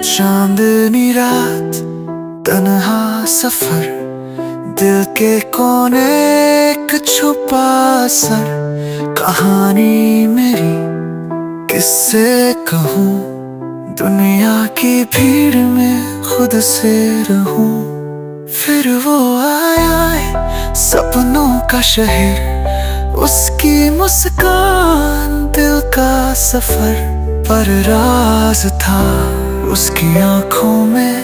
चांदनी रात, तन्हा सफर, दिल के कोने एक छुपा सर। कहानी मेरी किससे कहूँ, दुनिया की भीड़ में खुद से रहूं। फिर वो आया सपनों का शहर, उसकी मुस्कान दिल का सफर। पर राज था उसकी आंखों में,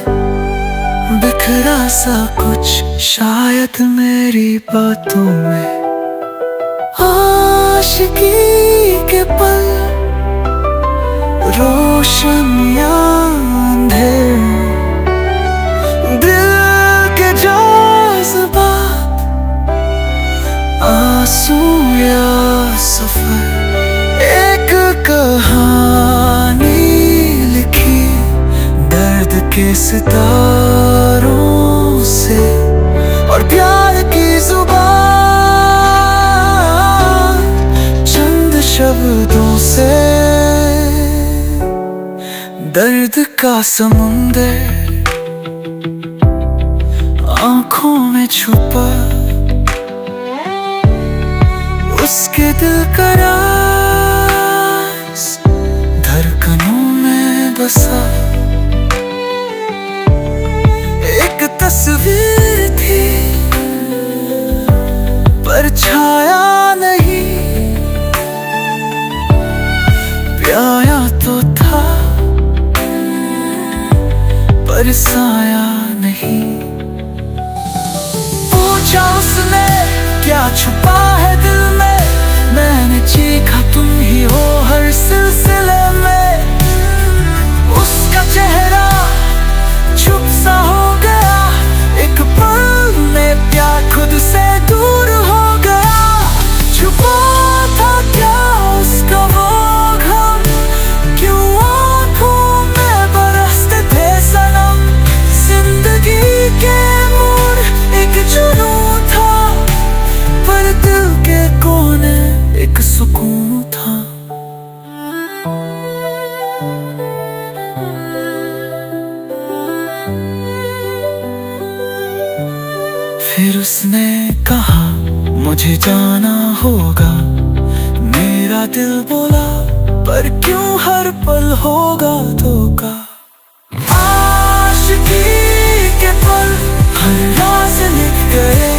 बिखरा सा कुछ शायद मेरी बातों में। आशिकी के पल, रोशनियां अंधेर, दिल के जज्बात, आंसू या सफर। एक कहानी लिखी दर्द के सितारों से, और प्यार की जुबान चंद शब्दों से। दर्द का समुंदर आंखों में छुपा, उसके दिल का राज धड़कनों में बसा। एक तस्वीर थी पर छाया नहीं, प्याया तो था पर साया नहीं। पूछा उसने क्या छुपा है दिल में, मैंने चीखा तुम ही हो हर सिलसिले में। उसका चेहरा चुप सा हो गया, एक पल में प्यार खुद से दूर हो गया। छुपा था क्या उसका वो गम, क्यों आँखों में बरसते थे सनम। जिंदगी के मोड़ एक जुनून था, पर दिल के कोने एक सुकून था। फिर उसने कहा मुझे जाना होगा, मेरा दिल बोला पर क्यों हर पल होगा धोखा। आशिकी के पल हर राज लिख गए,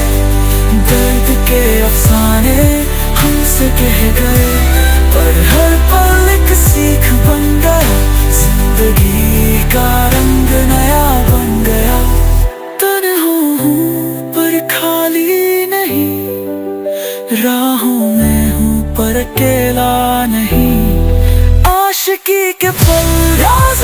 दर्द के अफसाने हमसे कह गए। पर हर पल एक सीख बन गया, जिंदगी का रंग नया बन गया। तन्हा हूँ पर खाली नहीं, राहों में हूँ पर अकेला नहीं। आशिकी के पल राज